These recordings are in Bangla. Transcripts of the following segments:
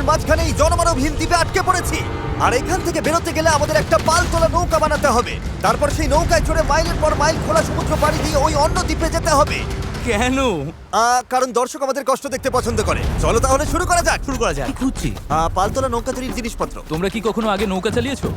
মাঝখানে এই জনমানবহীন দ্বীপে আটকে পড়েছি। আর এখান থেকে বেরোতে গেলে আমাদের একটা পাল তোলা নৌকা বানাতে হবে। তারপর সেই নৌকায় চড়ে মাইলের পর মাইল খোলা সমুদ্র পাড়ি দিয়ে ওই অন্য দ্বীপে যেতে হবে। কেন? কারণ দর্শক আমাদের কষ্ট দেখতে পছন্দ করে। চলো তাহলে শুরু করা যাক। কি খুঁজছি? পালতোলা নৌকা তৈরির জিনিসপত্র। তোমরা কি কখনো আগে নৌকা চালিয়েছো?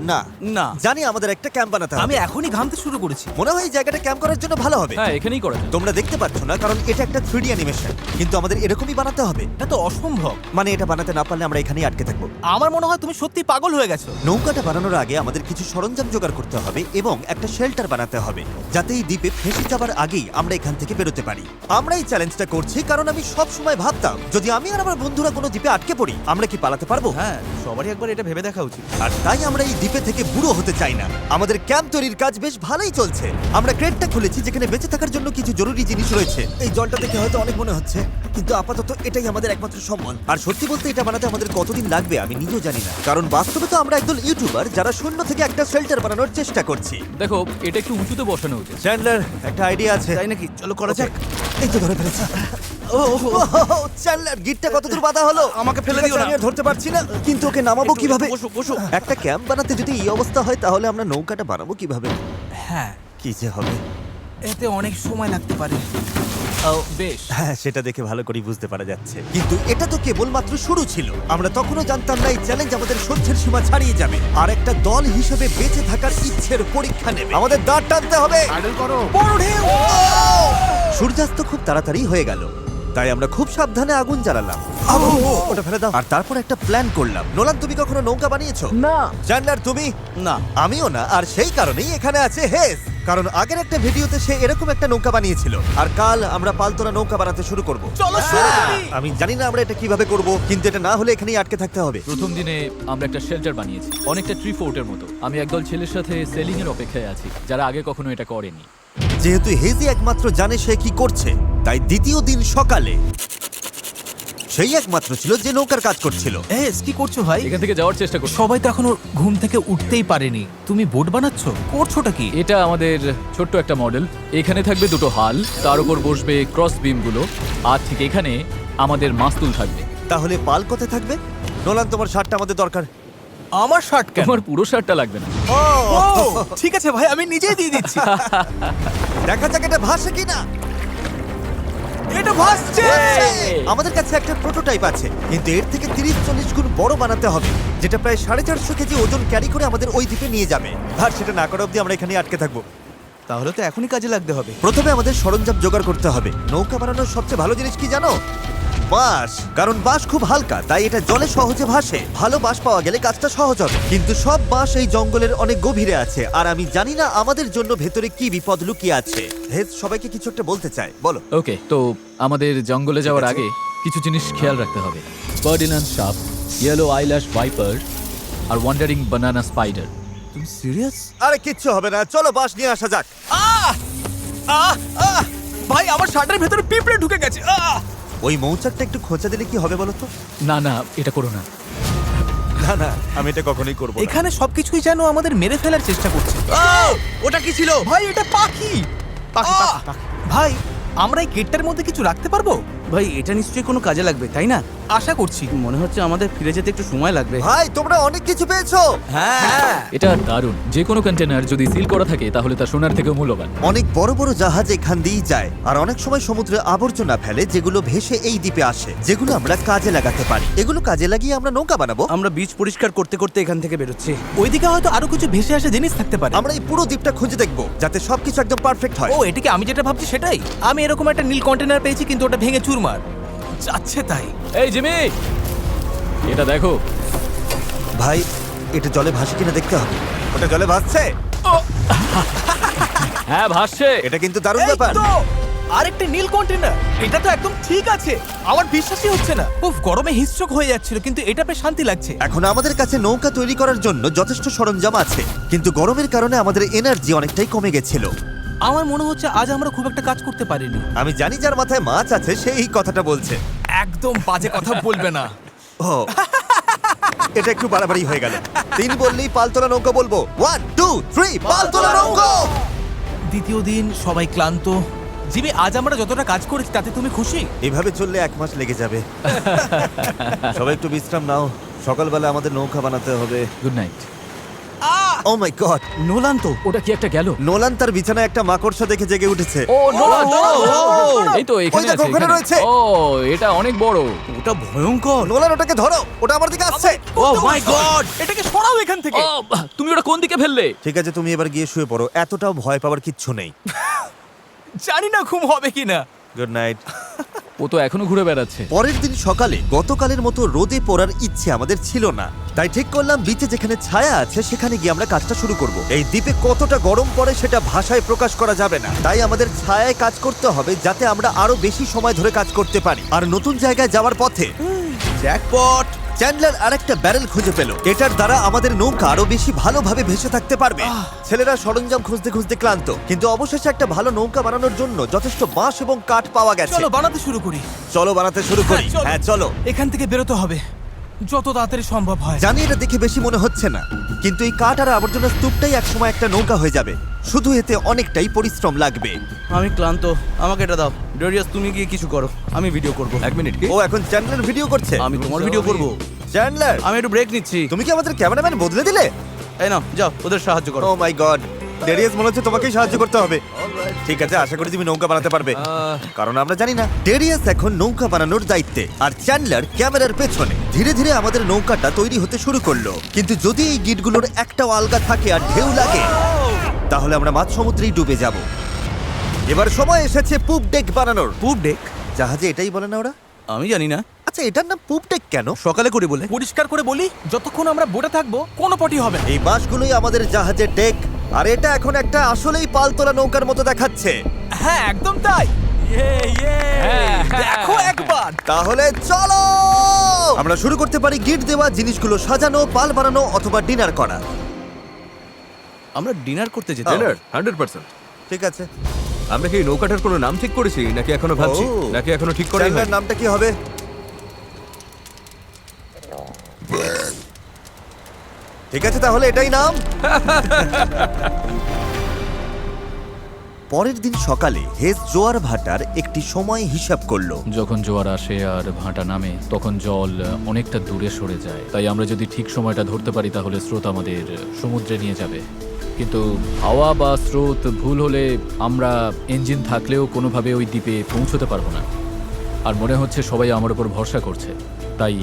না না। জানি আমাদের একটা ক্যাম্প বানাতে হবে। আমি এখনই ঘামতে শুরু করেছি। মনে হয় এই জায়গাটা ক্যাম্প করার জন্য ভালো হবে। হ্যাঁ, এখানেই করা যায়। তোমরা দেখতে পাচ্ছ না কারণ এটা একটা 3D অ্যানিমেশন, কিন্তু আমাদের এরকমই বানাতে হবে। এটা তো অসম্ভব। মানে এটা বানাতে না পারলে আমরা এখানেই আটকে থাকবো। আমার মনে হয় তুমি সত্যি পাগল হয়ে গেছো। নৌকাটা বানানোর আগে আমাদের কিছু সরঞ্জাম জোগাড় করতে হবে এবং একটা শেল্টার বানাতে হবে, যাতে এই দ্বীপে ফেঁসে যাবার আগেই আমরা এখান থেকে বেরোতে পারি। আমরা এই চ্যালেঞ্জটা করছি কারণ আমি সব সময় ভাবতাম যদি আমি আর আমার বন্ধুরা কোনো দ্বীপে আটকে পড়ি আমরা কি পালাতে পারবো। হ্যাঁ, সবারই একবার এটা ভেবে দেখা উচিত। আর তাই আমরা এই দ্বীপে থেকে বুড়ো হতে চাই না। আমাদের ক্যাম্প তৈরির কাজ বেশ ভালোই চলছে। আমরা ক্রেটটা খুলেছি যেখানে বেঁচে থাকার জন্য কিছু জরুরি জিনিস রয়েছে। এই জলটা দেখে হয়তো অনেক মনে হচ্ছে, কিন্তু আপাতত এটাই আমাদের একমাত্র সম্বল। আর সত্যি বলতে এটা বানাতে আমাদের কতদিন লাগবে আমি নিজেও জানি না, কারণ বাস্তবে তো আমরা একদল ইউটিউবার যারা শূন্য থেকে একটা শেল্টার বানানোর চেষ্টা করছি। দেখো, এটা একটু উঁচুতে বসানো উচিত। চ্যান্ডলার, একটা আইডিয়া আছে। তাই নাকি? চলো করা যাক। এই তো ধরে ফেলেছি। চ্যান্ডলার, গিটটা কতদূর বাঁধা হলো? আমাকে ফেলে দিও না। আমি আর ধরতে পারছি না, কিন্তু ওকে নামাবো কিভাবে? বসো বসো। একটা ক্যাম্প বানাতে যদি এই অবস্থা হয় তাহলে আমরা নৌকাটা বানাবো কিভাবে? হ্যাঁ, কি যে হবে। এতে অনেক সময় লাগতে পারে। বেশ। হ্যাঁ, সেটা দেখে ভালো করে বুঝতে পারা যাচ্ছে, কিন্তু এটা তো কেবলমাত্র শুরু ছিল। আমরা তখনও জানতাম না এই চ্যালেঞ্জ আমাদের সহ্যের সীমা ছাড়িয়ে যাবে আর একটা দল হিসেবে বেঁচে থাকার ইচ্ছের পরীক্ষা নেবে। আমাদের দাঁড় টানতে হবে। বড় ঢেউ! সূর্যাস্ত খুব তাড়াতাড়ি হয়ে গেল, তাই আমরা খুব সাবধানে আগুন জ্বালালাম। ওটা ফেলে দাও। আর তারপর একটা প্ল্যান করলাম। নোলান, তুমি কখনো নৌকা বানিয়েছো? না। চ্যান্ডলার, তুমি? না। আমিও না। আর সেই কারণেই এখানে আছে হেস, কারণ আগের একটা ভিডিওতে সে এরকম একটা নৌকা বানিয়েছিল। আর কাল আমরা পালতোলা নৌকা বানাতে শুরু করব। চলো শুরু করি। আমি জানি না আমরা এটা কিভাবে করব, কিন্তু এটা না হলে এখানেই আটকে থাকতে হবে। প্রথম দিনে আমরা একটা শেল্টার বানিয়েছি, অনেকটা ট্রি ফোর্টের মতো। আমি একদল ছেলের সাথে সেলিং এর অপেক্ষায় আছি, যারা আগে কখনো এটা করেনি। যেহেতু হেজি একমাত্র জানে সে কি করছে, তাই দ্বিতীয় দিন সকালে সেই একমাত্র ছিল যে নৌকার কাজ করছিল। কি করছো ভাই? এখান থেকে যাওয়ার চেষ্টা করছি। সবাই তো এখনো ঘুম থেকে উঠতেই পারেনি। তুমি বোট বানাচ্ছো? করছোটা কি? এটা আমাদের ছোট্ট একটা মডেল। এখানে থাকবে দুটো হাল, তার উপর বসবে ক্রস বিমগুলো, আর ঠিক এখানে আমাদের মাস্তুল থাকবে। তাহলে পাল কোথায় থাকবে? নোলান, তোমার শার্টটা আমাদের দরকার। আমার শার্ট কেন? তোমার পুরো শার্টটা লাগবে না। ও, ঠিক আছে ভাই, আমি নিজেই দিয়ে দিচ্ছি। দেখা যাক এটা ভাসে কিনা। এটা ভাসছে। আমাদের কাছে একটা প্রোটোটাইপ আছে, কিন্তু এর থেকে 30-40 গুণ বড় বানাতে হবে, যেটা প্রায় 450 কেজি ওজন ক্যারি করে আমাদের ওই দ্বীপে নিয়ে যাবে। আর সেটা না করা অবধি আমরা এখানে আটকে থাকবো। তাহলে তো এখনই কাজে লাগতে হবে। প্রথমে আমাদের সরঞ্জাম জোগাড় করতে হবে। নৌকা বানানোর সবচেয়ে ভালো জিনিস কি জানো? বাঁশ। কারণ বাঁশ খুব হালকা, তাই এটা জলে সহজে ভাসে। ভালো বাঁশ পাওয়া গেলে কাজটা সহজ হবে, কিন্তু সব বাঁশ এই জঙ্গলের অনেক গভীরে আছে, আর আমি জানি না আমাদের জন্য ভেতরে কি বিপদ লুকিয়ে আছে। হেজ সবাইকে কিছু একটা বলতে চায়, বলো। ওকে, তো আমাদের জঙ্গলে যাওয়ার আগে কিছু জিনিস খেয়াল রাখতে হবে। পার্ডিনান সাপ, ইয়েলো আইল্যাশ ভাইপার, আর ওয়ান্ডারিং বানানা স্পাইডার। তুমি সিরিয়াস? আরে কিচ্ছু হবে না, চলো বাঁশ নিয়ে আসা যাক। ভাই, আমার শার্টের ভেতরে পিঁপড়ে ঢুকে গেছে। ওই মৌচাকটা একটু খোঁচা দিলে কি হবে বলো তো? না না, এটা করো না। না না, আমি এটা কখনোই করবো না। এখানে সবকিছুই যেন আমাদের মেরে ফেলার চেষ্টা করছে। ওটা কি ছিল? ভাই, এটা পাখি। পাখি, পাখি, পাখি। ভাই, আমরা এই গেটটার মধ্যে কিছু রাখতে পারবো? ভাই, এটা নিশ্চয়ই কোনো কাজে লাগবে, তাই না? আশা করছি। মনে হচ্ছে আমাদের ফিরে যেতে একটু সময় লাগবে। ভাই, তোমরা অনেক কিছু পেয়েছো। হ্যাঁ। এটা দারুণ। যে কোনো কন্টেনার যদি সিল করা থাকে তাহলে তা সোনার থেকেও মূল্যবান। অনেক বড় বড় জাহাজ এখান দিয়েই যায়, আর অনেক সময় সমুদ্রে আবর্জনা ফেলে যেগুলো ভেসে এই দ্বীপে আসে, যেগুলো আমরা কাজে লাগাতে পারি। এগুলো কাজে লাগিয়ে আমরা নৌকা বানাবো। আমরা বীজ পরিষ্কার করতে করতে এখান থেকে বেরোচ্ছি। ওইদিকে হয়তো আরো কিছু ভেসে আসা জিনিস থাকতে পারে। আমরা এই পুরো দ্বীপটা খুঁজে দেখবো, যাতে সবকিছু একদম পারফেক্ট হয়। ও, এটাকে আমি যেটা ভাবছি সেটাই। আমি এরকম একটা নীল কন্টেনার পেয়েছি, কিন্তু ওটা ভেঙে চুরমার যাচ্ছে। তাই এই জিমি, এটা দেখো। ভাই, এটা জলে ভাসে কিনা দেখতে হবে। ওটা জলে ভাসছে। হ্যাঁ, ভাসছে। এটা কিন্তু দারুণ এই ব্যাপার। তো, আরেকটা নীল কন্টেনার। এটা তো একদম ঠিক আছে। আমার বিশ্বাসই হচ্ছে না। উফ, গরমে হিস্ট্রোক হয়ে যাচ্ছিল, কিন্তু এটা বেশ শান্তি লাগছে। এখন আমাদের কাছে নৌকা তৈরি করার জন্য যথেষ্ট সরঞ্জাম আছে, কিন্তু গরমের কারণে আমাদের এনার্জি অনেকটাই কমে গেছিল। আমার মনে হচ্ছে আজ আমরা খুব একটা কাজ করতে পারিনি। আমি জানি যার মাথায় মাছ আছে সে এই কথাটা বলছে। একদম বাজে কথা বলবে না। ও, এটা একটু বাড়াবাড়ি হয়ে গেল। 3 বললেই পালতোলা নৌকা বলবো। 1 2 3 পালতোলা নৌকা। দ্বিতীয় দিন, সবাই ক্লান্ত, জিমি, আজ আমরা যতটা কাজ করেছি তাতে তুমি খুশি? এভাবে চললে 1 মাস লেগে যাবে। সবাই একটু বিশ্রাম নাও, সকালবেলা আমাদের নৌকা বানাতে হবে। Good night. Oh my god, Nolan তো। ওটা কি একটা গেল? নোলান তার বিছানায় একটা মাকড়সা দেখে জেগে উঠেছে। ও নোলান! এই তো ওই এখানে দেখো, আছে, ওখানে এখানে। রয়েছে। ও এটা অনেক বড়। ওটা ভয়ঙ্কর। নোলান ওটাকে ধরো, ওটা আমার দিকে আসছে। ও মাই গড! এটাকে সরাও এখান থেকে। ও তুমি ওটা কোন দিকে ফেললে? ঠিক আছে, তুমি এবার গিয়ে শুয়ে পড়ো, এতটাও ভয় পাওয়ার কিচ্ছু নেই। জানি না ঘুম হবে কিনা। Good night. ও তো এখনো ঘুরে বেড়াচ্ছে। পরের দিন সকালে গতকালের মতো রোদে পড়ার ইচ্ছে আমাদের ছিল না, তাই ঠিক করলাম বিচে যেখানে ছায়া আছে সেখানে গিয়ে আমরা কাজটা শুরু করব। এই দ্বীপে কতটা গরম পড়ে সেটা ভাষায় প্রকাশ করা যাবে না, তাই আমাদের ছায়ায় কাজ করতে হবে যাতে আমরা আরো বেশি সময় ধরে কাজ করতে পারি। আর নতুন জায়গায় যাওয়ার পথে জ্যাকপট! চ্যান্ডলার আরেকটা ব্যারেল খুঁজে পেল, এটার দ্বারা আমাদের নৌকা আরো বেশি ভালোভাবে ভেসে থাকতে পারবে। ছেলেরা সরঞ্জাম খুঁজতে খুঁজতে ক্লান্ত, কিন্তু অবশেষে একটা ভালো নৌকা বানানোর জন্য যথেষ্ট বাঁশ এবং কাঠ পাওয়া গেছে। চলো বানাতে শুরু করি। চলো বানাতে শুরু করি। হ্যাঁ চলো। এখান থেকে বেরোতে হবে যত তাড়াতাড়ি সম্ভব হয়। জানি এটা দেখে বেশি মনে হচ্ছে না, কিন্তু এই কাঠ আর আবর্জনা স্তূপটাই একসময় একটা নৌকা হয়ে যাবে। শুধু এতে অনেকটাই পরিশ্রম লাগবে। আমি ক্লান্ত, আমাকে এটা দাও। ডেরিয়াস, তুমি গিয়ে কিছু করো, আমি ভিডিও করব। 1 মিনিট কি? ও এখন চ্যান্ডলার ভিডিও করছে। আমি তোমার ভিডিও করব। চ্যান্ডলার, আমি একটু ব্রেক নিচ্ছি। তুমি কি আমাদের ক্যামেরাম্যান বদলে দিলে? এই নাও, যাও ওদের সাহায্য করো। ও মাই গড, ডেরিয়াস মনে হচ্ছে তোমাকেই সাহায্য করতে হবে। ঠিক আছে, আশা করি তুমি নৌকা বানাতে পারবে, কারণ আমরা জানি না। ডেরিয়াস এখন নৌকা বানানোর দায়িত্বে, আর চ্যান্ডলার ক্যামেরার পেছনে। ধীরে ধীরে আমাদের নৌকাটা তৈরি হতে শুরু করলো, কিন্তু যদি এই গিটগুলোর একটাও আলগা থাকে আর ঢেউ লাগে তাহলে আমরা মাঝ সমুদ্রেই ডুবে যাব। এবার সময় এসেছে পুপ ডেক বানানোর। পুপ ডেক? জাহাজে এটাই বলে না ওরা? আমি জানি না, আচ্ছা, এটার নাম পুপ ডেক কেন? সকালে করে বলে। পরিষ্কার করে বলি, যতক্ষণ আমরা বোটে থাকবো কোনো পটি হবে না। এই বাঁশগুলোই আমাদের জাহাজের ডেক, আর এটা এখন একটা আসলেই পালতোলা নৌকার মতো দেখাচ্ছে। হ্যাঁ একদম তাই। দেখো একবার। তাহলে চলো আমরা শুরু করতে পারি গিট দেওয়া জিনিসগুলো সাজানো, পাল বানানো অথবা ডিনার করা। আমরা ডিনার করতে যেতে ডিনার? 100%। ঠিক আছে, আমরা কি এই নৌকাটার কোনো নাম ঠিক করেছি নাকি এখনো ভাবছি? ও। নাকি এখনো ঠিক করাই চ্যান্ডলার হয়নি? নামটা কি হবে? ঠিক আছে, তাহলে এটাই নাম। পরের দিন সকালে হেজ জোয়ার ভাটার একটি সময় হিসাব করলো। যখন জোয়ার আসে আর ভাটা নামে তখন জল অনেকটা দূরে সরে যায়, তাই আমরা যদি ঠিক সময়টা ধরতে পারি তাহলে স্রোত আমাদের সমুদ্রে নিয়ে যাবে। কিন্তু হাওয়া বা স্রোত ভুল হলে আমরা ইঞ্জিন থাকলেও কোনোভাবে ওই দ্বীপে পৌঁছতে পারবো না। আর মনে হচ্ছে সবাই আমার উপর ভরসা করছে, তাই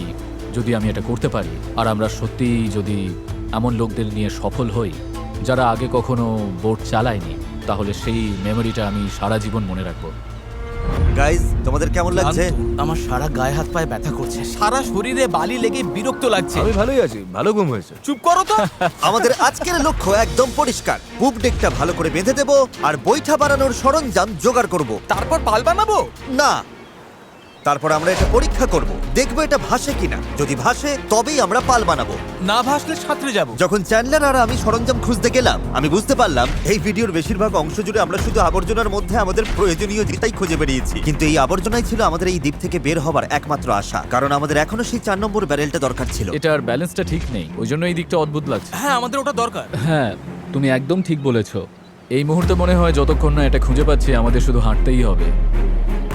যদি আমি এটা করতে পারি আর আমরা সত্যিই যদি এমন লোকদের নিয়ে সফল হই যারা আগে কখনো বোট চালায়নি, তাহলে সেই মেমোরিটা আমি সারা জীবন মনে রাখবো। গাইজ, তোমাদের কেমন লাগছে? আমার সারা গায়ে হাত পায়ে ব্যথা করছে। সারা শরীরে বালি লেগে বিরক্ত লাগছে। আমি ভালোই আছি, ভালো ঘুম হয়েছে। চুপ করো তো। আমাদের আজকের লক্ষ্য একদম পরিষ্কার। পুপ ডেকটা ভালো করে বেঁধে দেব আর বৈঠা বানানোর সরঞ্জাম জোগাড় করব। তারপর পাল বানাবো। না, তারপর আমরা এটা পরীক্ষা করব, দেখবো এটা ভাসে কিনা। যদি ভাসে তবেই আমরা পাল বানাবো। না ভাসলে সাঁতরে যাবো। যখন চ্যান্ডলার আর আমি সরঞ্জাম খুঁজতে গেলাম, আমি বুঝতে পারলাম এই ভিডিওর বেশিরভাগ অংশ জুড়ে আমরা শুধু আবর্জনার মধ্যে আমাদের প্রয়োজনীয় জিনিসটাই খুঁজে বেরিয়েছি। কিন্তু এই আবর্জনাই ছিল আমাদের এই দ্বীপ থেকে বের হবার একমাত্র আশা, কারণ আমাদের এখনো সেই 4 নম্বর ব্যারেলটা দরকার ছিল। এটার ব্যালেন্সটা ঠিক নেই, ওই জন্য এই দিকটা অদ্ভুত লাগছে। হ্যাঁ আমাদের ওটা দরকার। হ্যাঁ, তুমি একদম ঠিক বলেছো। এই মুহূর্তে মনে হয় যতক্ষণ না এটা খুঁজে পাচ্ছি আমাদের শুধু হাঁটতেই হবে।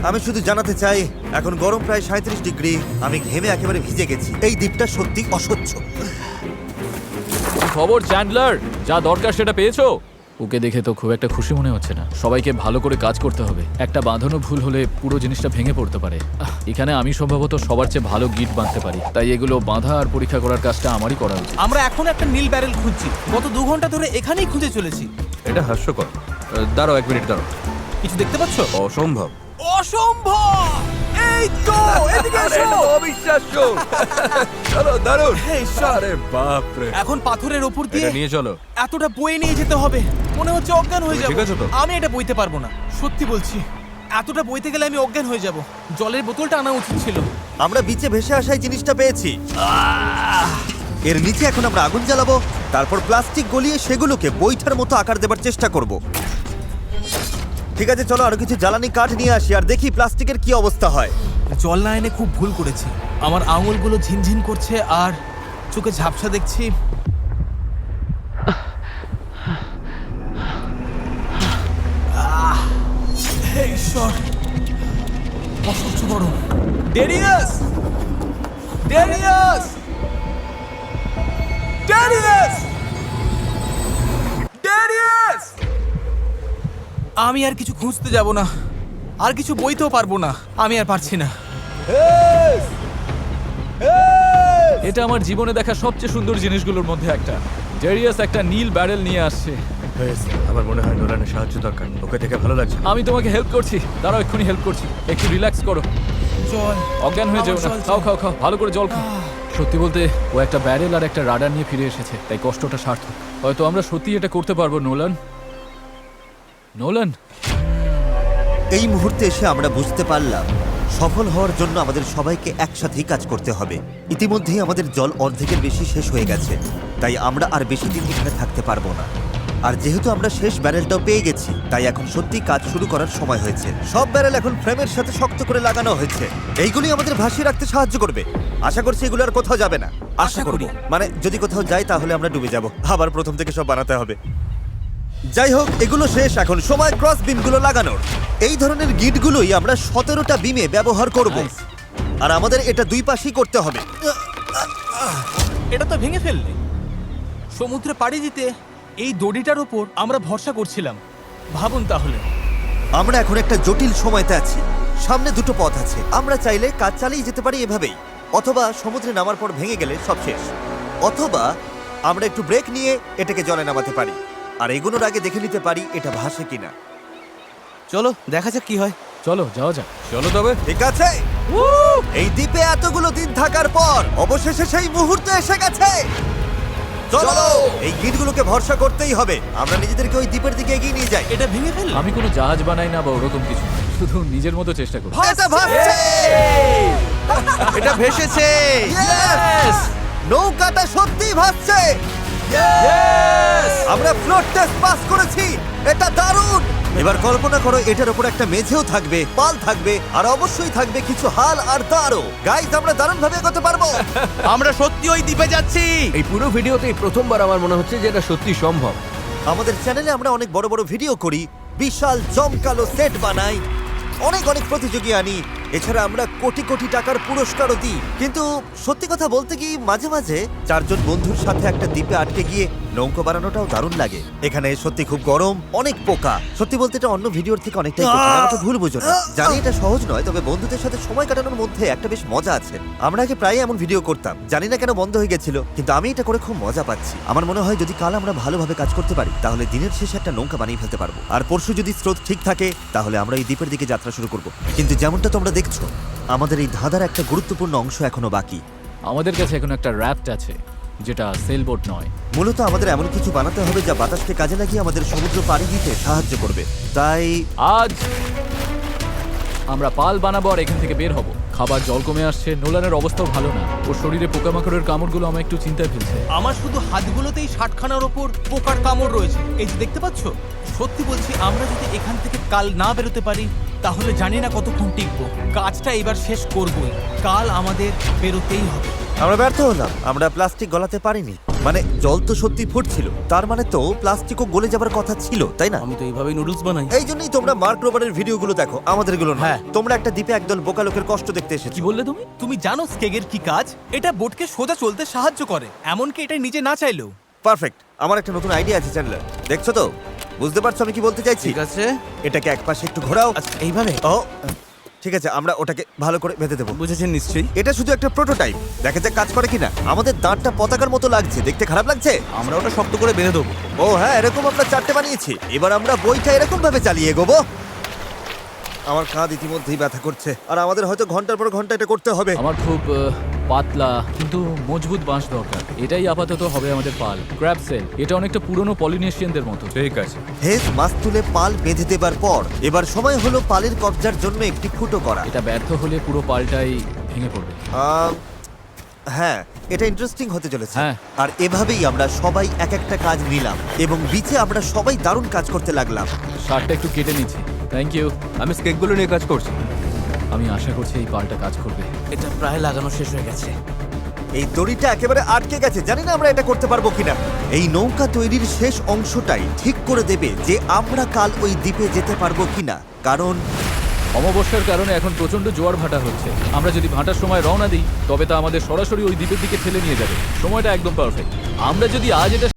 আমি শুধু জানাতে চাই, এখন গরম প্রায় 37 ডিগ্রি, আমি ঘেমে একেবারে ভিজে গেছি। এই দ্বীপটা সত্যি অসহ্য। কি খবর চ্যান্ডলার? যা দরকার সেটা পেয়েছো? ওকে দেখে তো খুব একটা খুশি মনে হচ্ছে না। সবাইকে ভালো করে কাজ করতে হবে, একটা বাঁধানো ভুল হলে পুরো জিনিসটা ভেঙে পড়তে পারে। এখানে আমি সম্ভবত সবার চেয়ে ভালো গিট বাঁধতে পারি, তাই এগুলো বাঁধা আর পরীক্ষা করার কাজটা আমারই করা উচিত। আমরা এখন একটা নীল ব্যারেল খুঁজছি, গত 2 ঘন্টা ধরে এখানেই খুঁজে চলেছি। এটা হাস্যকর। দাঁড়াও 1 মিনিট, দাঁড়াও। কিছু দেখতে পাচ্ছ? অসম্ভব। অসম্ভব! এই তো এদিকে এসো। অবিশ্বাস্য। চলো, দারুণ। হে ঈশ্বর! আরে বাপ রে। এখন পাথরের উপর দিয়ে এটা নিয়ে চলো। এতটা বয়ে নিয়ে যেতে হবে, মনে হচ্ছে অজ্ঞান হয়ে তুমি যাবো। ঠিক আছো তো? আমি এটা বইতে পারবো না, সত্যি বলছি। এতটা বইতে গেলে আমি অজ্ঞান হয়ে যাব। জলের বোতলটা আনা উচিত ছিল। আমরা বিচে ভেসে আসাই জিনিসটা পেয়েছি। এর নিচে এখন আমরা আগুন জ্বালাবো, তারপর প্লাস্টিক গলিয়ে সেগুলোকে বৈঠার মতো আকার দেবার চেষ্টা করব। ঠিক আছে, চলো আরো কিছু জ্বালানি কাঠ নিয়ে আসি আর দেখি প্লাস্টিকের কি অবস্থা হয়। জল না এনে খুব ভুল করেছি। আমার আঙুলগুলো ঝিনঝিন করছে আর চোখে ঝাপসা দেখছি। হে ঈশ্বর, অসহ্য গরম। Darius, Darius, Darius, Darius! আমি আর কিছু খুঁজতে যাব না, আর কিছু বইতেও পারবো না, আমি আর পারছি না। এটা আমার জীবনে দেখা সবচেয়ে সুন্দর জিনিসগুলোর মধ্যে একটা। ডেরিয়াস একটা নীল ব্যারেল নিয়ে আসছে। আমার মনে হয় নোলানের সাহায্য দরকার, ওকে দেখে ভালো লাগছে। আমি তোমাকে হেল্প করছি, দাঁড়াও এক্ষুনি হেল্প করছি। একটু রিল্যাক্স করো, জল, অজ্ঞান হয়ে যেও না। আমার জল খাও চাই। খাও খাও, ভালো করে জল খাও। সত্যি বলতে ও একটা ব্যারেল আর একটা রাডার নিয়ে ফিরে এসেছে, তাই কষ্টটা সার্থক। হয়তো আমরা সত্যি এটা করতে পারবো। নোলান, নোলান, এই মুহূর্তে এসে আমরা বুঝতে পারলাম সফল হওয়ার জন্য আমাদের সবাইকে একসাথেই কাজ করতে হবে। ইতিমধ্যেই আমাদের জল অর্ধেকের বেশি শেষ হয়ে গেছে, তাই আমরা আর বেশি দিন এখানে থাকতে পারবো না। আর যেহেতু আমরা শেষ ব্যারেলটাও পেয়ে গেছি, তাই এখন সত্যি কাজ শুরু করার সময় হয়েছে। সব ব্যারেল এখন ফ্রেমের সাথে শক্ত করে লাগানো হয়েছে। এইগুলি আমাদের ভাসিয়ে রাখতে সাহায্য করবে। আশা করছি এগুলো আর কোথাও যাবে না। আশা করি। মানে যদি কোথাও যাই তাহলে আমরা ডুবে যাব, আবার প্রথম থেকে সব বানাতে হবে। যাই হোক, এগুলো শেষ, এখন সময় ক্রস বিমগুলো লাগানোর। এই ধরনের গিটগুলোই আমরা 17টা বিমে ব্যবহার করব, আর আমাদের এটা দুই পাশেই করতে হবে। এটা তো ভেঙে ফেললে। সমুদ্রে পাড়ি দিতে এই দড়িটার উপর আমরা ভরসা করছিলাম। ভাবুন তাহলে। আমরা এখন একটা জটিল সময়তে আছি। সামনে দুটো পথ আছে, আমরা চাইলে কাজ চালিয়ে যেতে পারি এভাবেই, অথবা সমুদ্রে নামার পর ভেঙে গেলে সব শেষ, অথবা আমরা একটু ব্রেক নিয়ে এটাকে জলে নামাতে পারি আর এগুলোর আগে দেখে নিতে পারি এটা ভাসে কিনা। চলো দেখা যাক কি হয়। চলো যাওয়া যাক। চলো তবে। ঠিক আছে, এই দ্বীপে এতগুলো দিন থাকার পর অবশেষে সেই মুহূর্ত এসে গেছে। চলো, এই গিটগুলোকে ভরসা করতেই হবে। আমরা নিজেদেরকে ওই দ্বীপের দিকে এগিয়ে নিয়ে যাই। এটা ভেঙে ফেললে। আমি কোনো জাহাজ বানাই না বা ওরকম কিছু, শুধু নিজের মতো চেষ্টা করি। এটা ভাসছে! এটা ভেসেছে। Yes! নৌকাটা সত্যিই ভাসছে। আমরা ফ্লোট টেস্ট পাস করেছি, এটা দারুণ। এবার কল্পনা করো এটার উপর একটা মেঝেও থাকবে, পাল থাকবে, আর অবশ্যই থাকবে কিছু হাল আর তারও। গাইস, আমরা দারুণ ভাবে এগোতে পারবো। আমরা সত্যি ওই দ্বীপে যাচ্ছি। এই পুরো ভিডিওতেই প্রথমবার আমার মনে হচ্ছে যে এটা সত্যি সম্ভব। আমাদের চ্যানেলে আমরা অনেক বড় বড় ভিডিও করি, বিশাল জমকালো সেট বানাই, অনেক অনেক প্রতিযোগী আনি, এছাড়া আমরা কোটি কোটি টাকার পুরস্কারও দিই। কিন্তু সত্যি কথা বলতে কি, মাঝে মাঝে চারজন বন্ধুর সাথে একটা দ্বীপে আটকে গিয়ে নৌকো বানানোটাও দারুণ লাগে। এখানে সত্যি খুব গরম, অনেক পোকা। সত্যি বলতে এটা অন্য ভিডিওর থেকে অনেকটাই কঠিন, আমাকে ভুল বুঝো না। জানি এটা সহজ নয়, তবে বন্ধুদের সাথে সময় কাটানোর মধ্যে একটা বেশ মজা আছে। আমরা আগে প্রায় এমন ভিডিও করতাম, জানি না কেন বন্ধ হয়ে গেছিল, কিন্তু আমি এটা করে খুব মজা পাচ্ছি। আমার মনে হয় যদি কাল আমরা ভালোভাবে কাজ করতে পারি তাহলে দিনের শেষে একটা নৌকা বানিয়ে ফেলতে পারবো। আর পরশু যদি স্রোত ঠিক থাকে তাহলে আমরা এই দ্বীপের দিকে যাত্রা শুরু করব। কিন্তু যেমনটা তোমরা দেখছো, আমাদের এই ধাঁধার একটা গুরুত্বপূর্ণ অংশ এখনো বাকি। আমাদের কাছে এখন একটা র্যাফট আছে, যেটা সেলবোট নয়। মূলত আমাদের এমন কিছু বানাতে হবে যা বাতাসকে কাজে লাগিয়ে আমাদের সমুদ্র পাড়ি দিতে সাহায্য করবে। তাই আজ আমরা পাল বানাবো আর এখান থেকে বের হব। খাবার জল কমে আসছে, নোলানের অবস্থাও ভালো না, ওর শরীরে পোকামাকড়ের কামড়গুলো আমায় একটু চিন্তায় ফেলছে। আমার শুধু হাতগুলোতেই 60খানার ওপর পোকার কামড় রয়েছে। এই যে দেখতে পাচ্ছ, সত্যি বলছি, আমরা যদি এখান থেকে কাল না বেরোতে পারি তাহলে জানি না কতক্ষণ টিকবো। কাজটা এবার শেষ করবই, কাল আমাদের বেরোতেই হবে। আমরা ব্যর্থ হলাম, আমরা প্লাস্টিক গলাতে পারিনি। মানে জল তো সত্যি ফুটছিল, তার মানে তো প্লাস্টিকও গলে যাবার কথা ছিল, তাই না? আমি তো এইভাবেই নুডলস বানাই। এই জন্যই তোমরা মার্ক রোবারের ভিডিওগুলো দেখো, আমাদেরগুলো না। হ্যাঁ। তোমরা একটা দ্বীপে একদল বোকা লোকের কষ্ট দেখতে এসেছো। কি বললে তুমি? তুমি জানো স্কেগের কি কাজ? এটা বোটকে সোজা চলতে সাহায্য করে, এমনকি এটা নিজে না চাইলেও। পারফেক্ট। আমার একটা নতুন আইডিয়া আছে চ্যানেলার, দেখছো তো? বুঝতে পারছো আমি কি বলতে চাইছি? ঠিক আছে। এটাকে একপাশে একটু ঘোরাও। আচ্ছা, এইভাবে? ও ঠিক আছে, আমরা ওটাকে ভালো করে বেঁধে দেবো। বুঝেছেন নিশ্চয়ই। এটা শুধু একটা প্রোটোটাইপ, দেখা যাক কাজ করে কিনা। আমাদের দাঁতটা পতাকার মতো লাগছে, দেখতে খারাপ লাগছে? আমরা ওটা শক্ত করে বেঁধে দেবো। ও হ্যাঁ, এরকম আমরা চারটে বানিয়েছি। এবার আমরা বইটা এরকম ভাবে চালিয়ে এগোবো। আমার কাঁধ ইতিমধ্যেই ব্যথা করছে, আর আমাদের হয়তো ঘন্টার পর ঘন্টা এটা করতে হবে। আমার খুব পাতলা কিন্তু মজবুত বাঁশ দরকার। এটাই আপাতত হবে আমাদের পাল। ক্র্যাব সেল, এটা অনেকটা পুরনো পলিনেশিয়ানদের মতো। ঠিক আছে। হেজ মাছ তুলে পাল বেঁধে দেবার পর এবার সময় হলো পালের কবজার জন্য একটি ফুটো করা। এটা ব্যর্থ হলে পুরো পালটাই ভেঙে পড়বে। হ্যাঁ, এটা ইন্টারেস্টিং হতে চলেছে। হ্যাঁ। আর এভাবেই আমরা সবাই এক একটা কাজ নিলাম এবং বিচে আমরা সবাই দারুণ কাজ করতে লাগলাম। শার্টটা একটু কেটে নিচ্ছি। Thank you. আমি স্কেকগুলো নিয়ে কাজ করছি। আমি আশা করছি এই পালটা কাজ করবে। এটা প্রায় লাগানো শেষ হয়ে গেছে। এই দড়িটা একেবারে আটকে গেছে, জানি না আমরা এটা করতে পারবো কিনা। এই নৌকা তৈরির শেষ অংশটাই ঠিক করে দেবে যে আমরা কাল ওই দ্বীপে যেতে পারবো কিনা, কারণ অমাবস্যার কারণে এখন প্রচন্ড জোয়ার ভাটা হচ্ছে। আমরা যদি ভাটার সময় রওনা দিই তবে তা আমাদের সরাসরি ওই দ্বীপের দিকে ঠেলে নিয়ে যাবে। সময়টা একদম পারফেক্ট। আমরা যদি আজ এটা